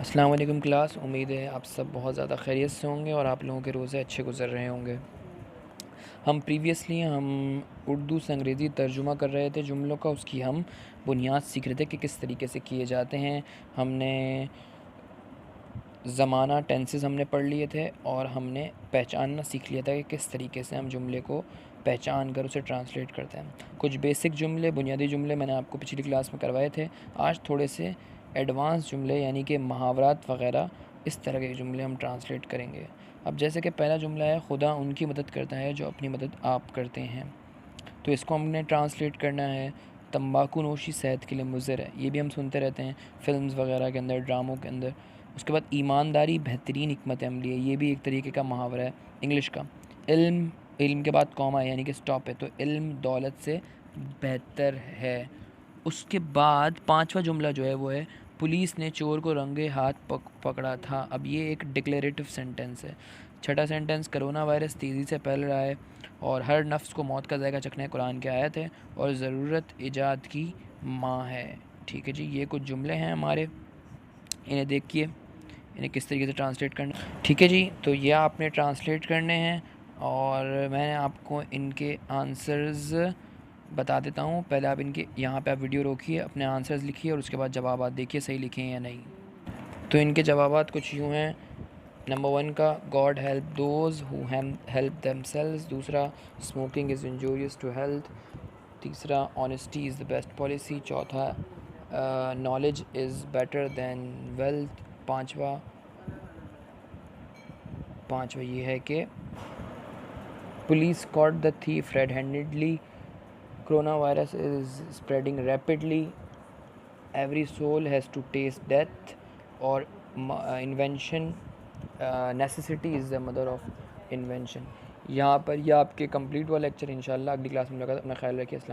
अस्सलाम वालेकुम क्लास। उम्मीद है आप सब बहुत ज़्यादा खैरियत से होंगे और आप लोगों के रोज़े अच्छे गुजर रहे होंगे। हम उर्दू से अंग्रेज़ी तर्जुमा कर रहे थे जुमलों का, उसकी हम बुनियाद सीख रहे थे कि किस तरीके से किए जाते हैं। हमने ज़माना टेंसेस हमने पढ़ लिए थे और हमने पहचानना सीख लिया था कि किस तरीके से हम जुमले को पहचान कर उसे ट्रांसलेट करते हैं। कुछ बेसिक जुमले, बुनियादी जुमले मैंने आपको पिछली क्लास में करवाए थे। आज थोड़े से एडवांस जुमले यानी कि मुहावरात वग़ैरह, इस तरह के जुमले हम ट्रांसलेट करेंगे। अब जैसे कि पहला जुमला है, खुदा उनकी मदद करता है जो अपनी मदद आप करते हैं। तो इसको हमने ट्रांसलेट करना है, तंबाकू नोशी सेहत के लिए मुज़र है। ये भी हम सुनते रहते हैं फ़िल्म्स वगैरह के अंदर, ड्रामों के अंदर। उसके बाद ईमानदारी बेहतरीन हिकमत अमली है, ये भी एक तरीके का मुहावरा है इंग्लिश का। इल्म, इल्म के बाद कॉमा है यानी कि स्टॉप है, तो इल्म दौलत से बेहतर है। उसके बाद पांचवा जुमला जो है वो है, पुलिस ने चोर को रंगे हाथ पकड़ा था। अब ये एक डिक्लेरेटिव सेंटेंस है। छठा सेंटेंस, करोना वायरस तेज़ी से फैल रहा है और हर नफ्स को मौत का जायका चखना है, कुरान की आयत है, और ज़रूरत ईजाद की माँ है। ठीक है जी, ये कुछ जुमले हैं हमारे, इन्हें देखिए, इन्हें किस तरीके से ट्रांसलेट करना। ठीक है जी, तो ये आपने ट्रांसलेट करने हैं और मैंने आपको इनके आंसर्स बता देता हूँ। पहले आप इनके यहाँ पे आप वीडियो रोकिए, अपने आंसर्स लिखिए और उसके बाद जवाब देखिए सही लिखे हैं या नहीं। तो इनके जवाब कुछ यूँ हैं। नंबर 1 का, God help those who help themselves. दूसरा, smoking is injurious to health. तीसरा, honesty is the best policy. चौथा, knowledge is better than wealth. पांचवा पांचवा ये है कि police caught the thief red handedly. Corona virus is spreading rapidly. Every soul has to taste death. और invention, necessity is the mother of invention. यहाँ पर यह आपके कंप्लीट हुआ लेक्चर। इंशाल्लाह अगली क्लास में मुलाकात। अपना ख्याल रखिए। अस्सलाम।